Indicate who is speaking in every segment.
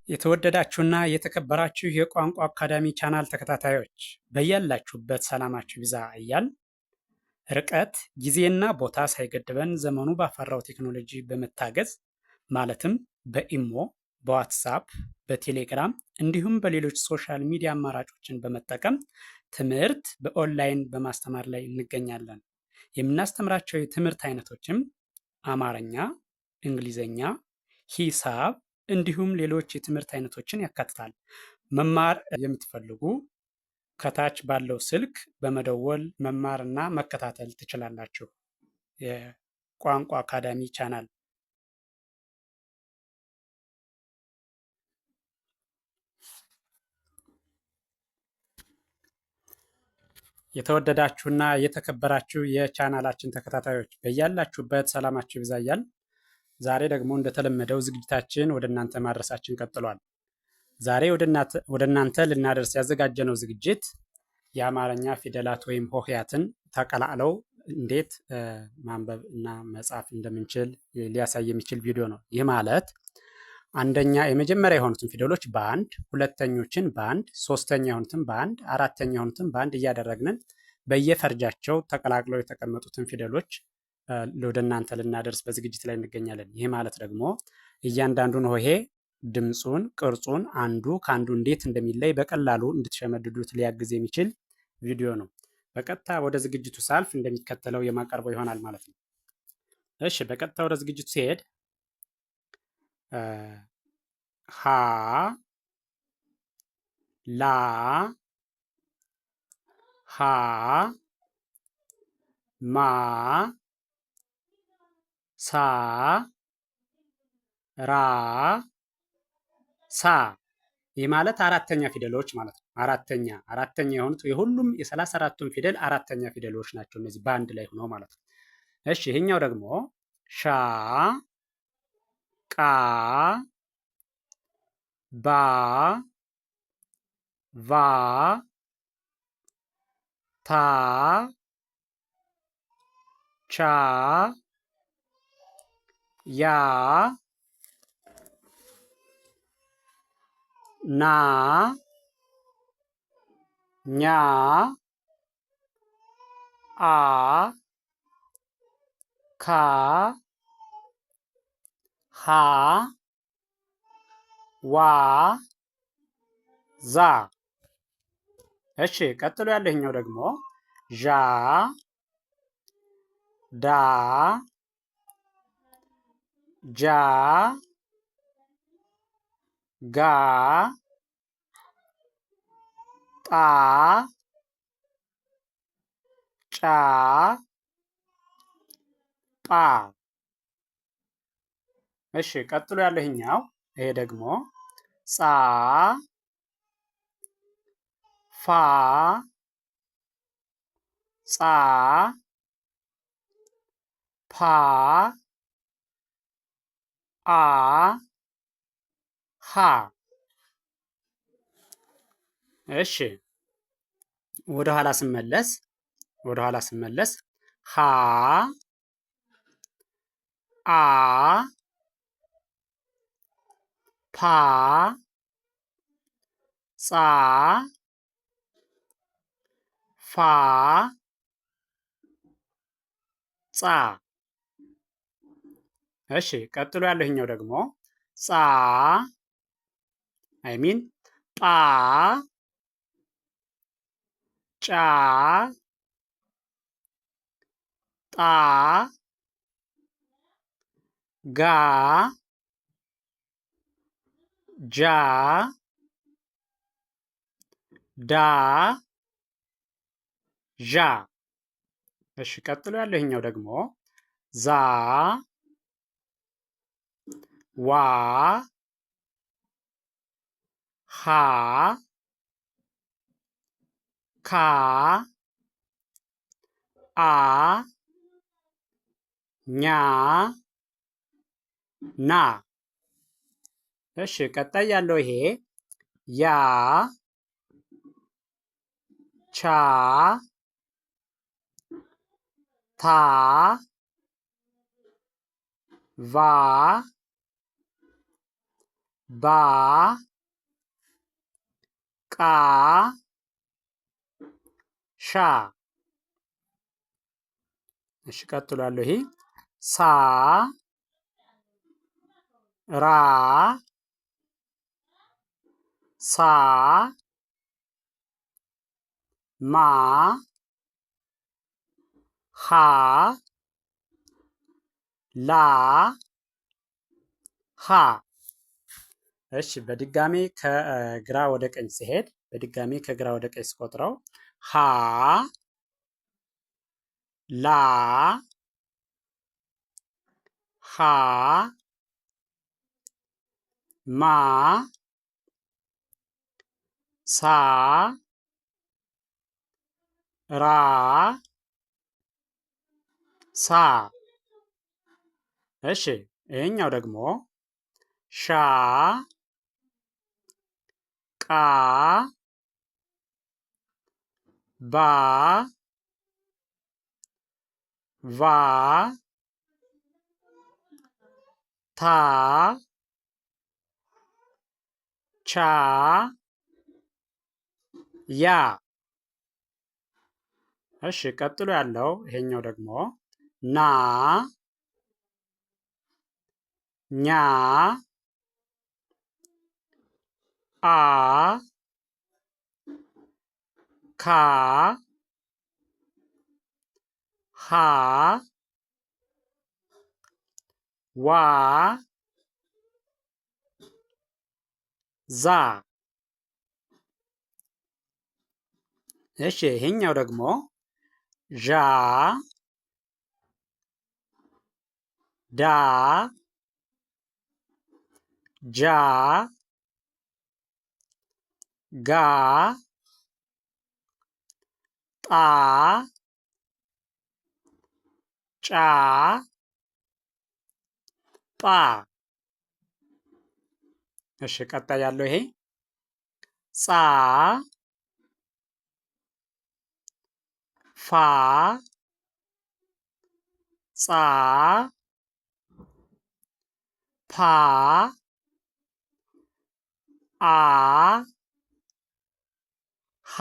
Speaker 1: የተወደዳችሁና የተከበራችሁ የቋንቋ አካዳሚ ቻናል ተከታታዮች በያላችሁበት ሰላማችሁ ይብዛ እያል ርቀት ጊዜና ቦታ ሳይገድበን ዘመኑ ባፈራው ቴክኖሎጂ በመታገዝ ማለትም በኢሞ፣ በዋትሳፕ፣ በቴሌግራም እንዲሁም በሌሎች ሶሻል ሚዲያ አማራጮችን በመጠቀም ትምህርት በኦንላይን በማስተማር ላይ እንገኛለን። የምናስተምራቸው የትምህርት አይነቶችም አማርኛ፣ እንግሊዘኛ፣ ሂሳብ እንዲሁም ሌሎች የትምህርት አይነቶችን ያካትታል። መማር የምትፈልጉ ከታች ባለው ስልክ በመደወል መማርና መከታተል ትችላላችሁ። የቋንቋ አካዳሚ ቻናል የተወደዳችሁና የተከበራችሁ የቻናላችን ተከታታዮች በያላችሁበት ሰላማችሁ ይብዛ እያል ዛሬ ደግሞ እንደተለመደው ዝግጅታችን ወደ እናንተ ማድረሳችን ቀጥሏል። ዛሬ ወደ እናንተ ልናደርስ ያዘጋጀነው ዝግጅት የአማርኛ ፊደላት ወይም ሆሄያትን ተቀላቅለው እንዴት ማንበብ እና መጻፍ እንደምንችል ሊያሳይ የሚችል ቪዲዮ ነው። ይህ ማለት የመጀመሪያ የሆኑትን ፊደሎች በአንድ፣ ሁለተኞችን በአንድ፣ ሶስተኛ የሆኑትን በአንድ፣ አራተኛ የሆኑትን በአንድ እያደረግንን በየፈርጃቸው ተቀላቅለው የተቀመጡትን ፊደሎች ወደ እናንተ ልናደርስ በዝግጅት ላይ እንገኛለን። ይህ ማለት ደግሞ እያንዳንዱን ሆሄ ድምፁን፣ ቅርጹን አንዱ ከአንዱ እንዴት እንደሚለይ በቀላሉ እንድትሸመድዱት ሊያግዝ የሚችል ቪዲዮ ነው። በቀጥታ ወደ ዝግጅቱ ሳልፍ እንደሚከተለው የማቀርበው ይሆናል ማለት ነው። እሺ፣ በቀጥታ ወደ ዝግጅቱ ሲሄድ ሀ ላ ሀ ማ ሳ ራ ሳ። ይህ ማለት አራተኛ ፊደሎች ማለት ነው። አራተኛ የሆኑት የሁሉም የ34ቱም ፊደል አራተኛ ፊደሎች ናቸው። እነዚህ በአንድ ላይ ሆነው ማለት ነው። እሺ ይሄኛው ደግሞ ሻ ቃ ባ ቫ ታ ቻ ያ ና ኛ አ ካ ሀ ዋ ዛ። እሺ ቀጥሎ ያለኛው ደግሞ ዣ ዳ ጃ ጋ ጣ ጫ ጳ። እሺ ቀጥሎ ያለኛው ይሄ ደግሞ ጻ ፋ ጻ ፓ አ ሀ። እሺ ወደ ኋላ ስመለስ ሀ አ ፓ ጻ ፋ ጻ። እሺ ቀጥሎ ያለኛው ደግሞ ጻ ጳ ጫ ጣ ጋ ጃ ዳ ዣ። እሺ ቀጥሎ ያለኛው ደግሞ ዛ ዋ ሀ ካ አ ኛ ና። እሺ ቀጣይ ያለው ይሄ ያ ቻ ታ ቫ ባ ቃ ሻ። እሺ ቀጥሎ ያለው ይሄ ሳ ራ ሳ ማ ሀ ላ ሀ። እሺ በድጋሚ ከግራ ወደ ቀኝ ሲሄድ በድጋሚ ከግራ ወደ ቀኝ ስቆጥረው ሀ ላ ሀ ማ ሳ ራ ሳ። እሺ ይሄኛው ደግሞ ሻ ቃ ባ ቫ ታ ቻ ያ። እሺ ቀጥሎ ያለው ይሄኛው ደግሞ ና ኛ አ ካ ሀ ዋ ዛ። እሺ ይሄኛው ደግሞ ዣ ዳ ጃ ጋ ጣ ጫ ጳ። እሺ ቀጣይ ያለው ይሄ ጻ ፋ ጻ ፓ አ ሀ።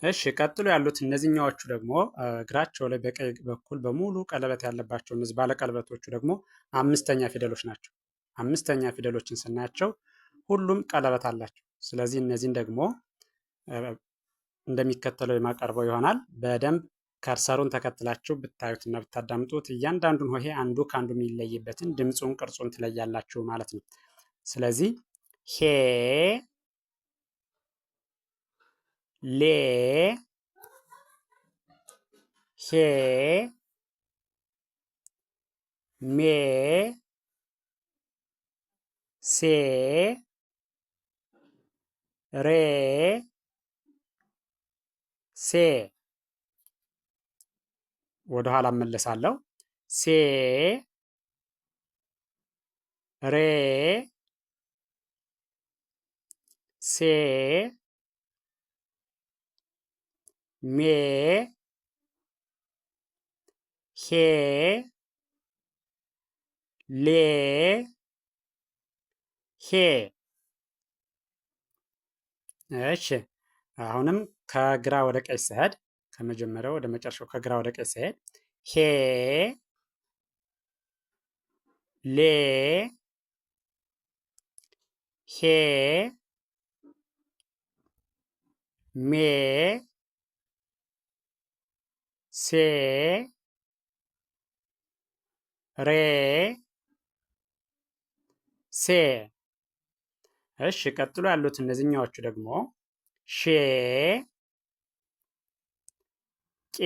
Speaker 1: እሺ ቀጥሎ ያሉት እነዚህኛዎቹ ደግሞ እግራቸው ላይ በቀኝ በኩል በሙሉ ቀለበት ያለባቸው እነዚህ ባለቀለበቶቹ ደግሞ አምስተኛ ፊደሎች ናቸው። አምስተኛ ፊደሎችን ስናያቸው ሁሉም ቀለበት አላቸው። ስለዚህ እነዚህን ደግሞ እንደሚከተለው የማቀርበው ይሆናል። በደንብ ከርሰሩን ተከትላችሁ ብታዩትና ብታዳምጡት እያንዳንዱን ሆሄ አንዱ ከአንዱ የሚለይበትን ድምፁን፣ ቅርጹን ትለያላችሁ ማለት ነው። ስለዚህ ሄ ሌ ሄ ሜ ሴ ሬ ሴ። ወደ ኋላ እመለሳለሁ። ሴ ሬ ሴ ሜ ሄ ሌ ሄ። እሺ አሁንም ከግራ ወደ ቀኝ ስሄድ ከመጀመሪያው ወደ መጨረሻው ከግራ ወደ ቀኝ ስሄድ ሄ ሌ ሄ ሜ ሴ ሬ ሴ። እሺ ቀጥሎ ያሉት እነዚህኛዎቹ ደግሞ ሼ ቄ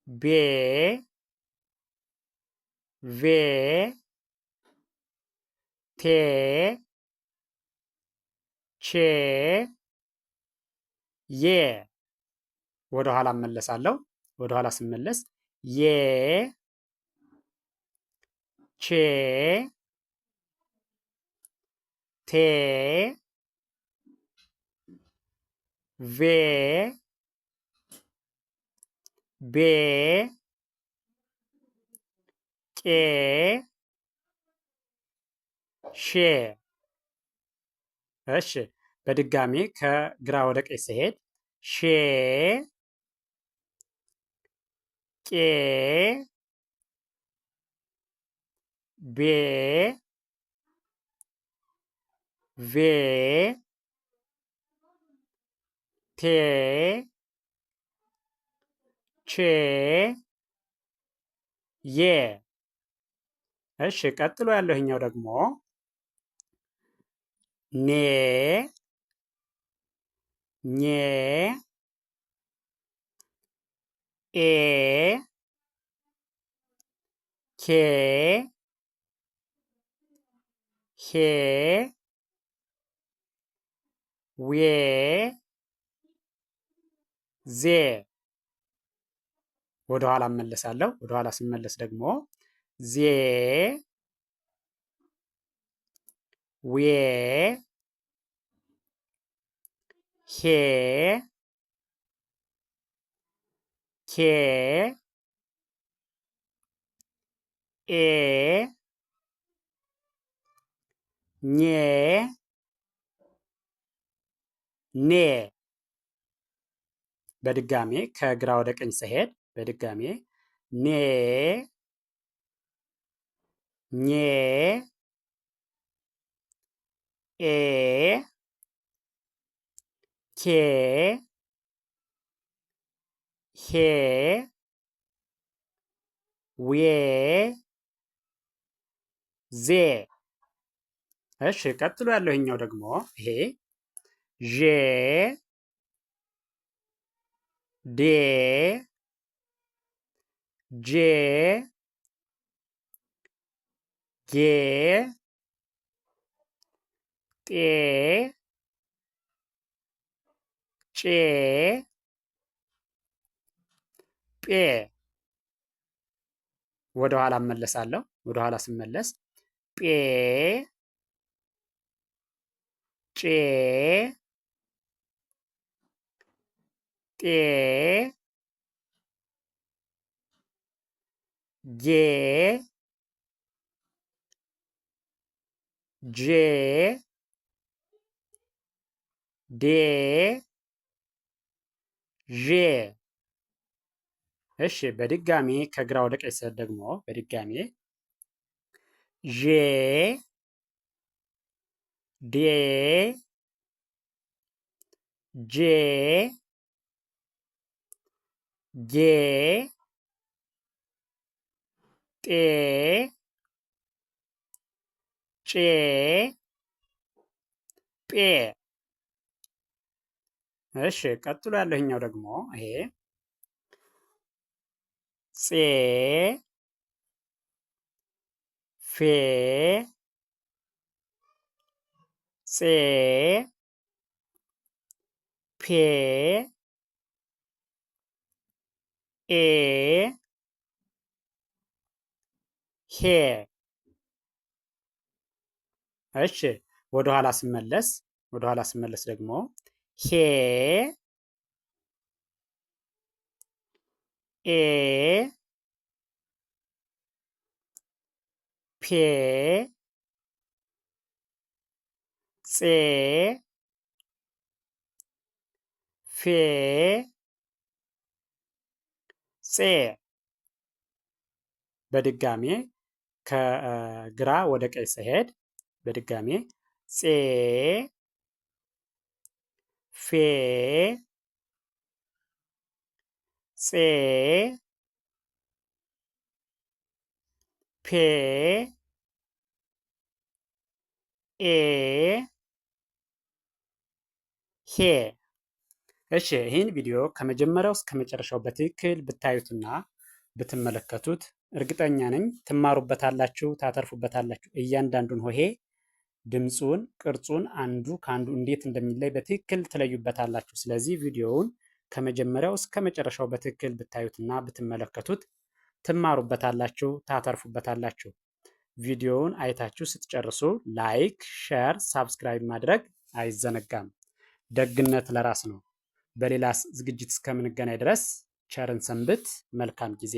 Speaker 1: ቤ ቬ ቴ ቼ ዬ። ወደ ኋላ እመለሳለሁ። ወደ ኋላ ስመለስ ዬ ቼ ቴ ቬ ቤ ቄ ሼ። እሺ በድጋሚ ከግራ ወደ ቀኝ ሲሄድ ሼ ቄ ቤ ቬ ቴ ቼ የ። እሺ ቀጥሎ ያለውኛው ደግሞ ኔ ኜ ኤ ኬ ሄ ዌ ዜ። ወደ ኋላ እመለሳለሁ። ወደ ኋላ ስመለስ ደግሞ ዜ ዌ ሄ ኬ ኤ ኜ ኔ። በድጋሜ ከግራ ወደ ቀኝ ስሄድ በድጋሜ ኔ ኜ ኤ ኬ ሄ ዌ ዜ። እሺ ቀጥሎ ያለውኛው ደግሞ ይሄ ዤ ዴ ጄ ጌ ጤ ጬ ጴ። ወደ ኋላ እመለሳለሁ። ወደ ኋላ ስመለስ ጴ ጬ ጤ ጌ ጄ ዴ ዤ። እሺ በድጋሚ ከግራ ወደ ቀኝ ስሄድ ደግሞ በድጋሚ ዤ ዴ ጄ ጌ ጤ ጬ ጴ። እሺ ቀጥሎ ያለውኛው ደግሞ ይሄ ፄ ፌ ፄ ፔ ኤ ሄ። እሺ ወደ ኋላ ስመለስ ደግሞ ሄ ኤ ፔ ፄ ፌ ፄ። በድጋሜ ከግራ ወደ ቀኝ ስሄድ በድጋሜ ፄ ፌ ፄ ፔ ኤ ሄ። እሺ ይህን ቪዲዮ ከመጀመሪያው እስከ መጨረሻው በትክክል ብታዩትና ብትመለከቱት እርግጠኛ ነኝ ትማሩበታላችሁ፣ ታተርፉበታላችሁ። እያንዳንዱን ሆሄ ድምፁን፣ ቅርጹን አንዱ ከአንዱ እንዴት እንደሚለይ በትክክል ትለዩበታላችሁ። ስለዚህ ቪዲዮውን ከመጀመሪያው እስከ መጨረሻው በትክክል ብታዩትና ብትመለከቱት ትማሩበታላችሁ፣ ታተርፉበታላችሁ። ቪዲዮውን አይታችሁ ስትጨርሱ ላይክ፣ ሼር፣ ሳብስክራይብ ማድረግ አይዘነጋም። ደግነት ለራስ ነው። በሌላ ዝግጅት እስከምንገናኝ ድረስ ቸርን ሰንብት። መልካም ጊዜ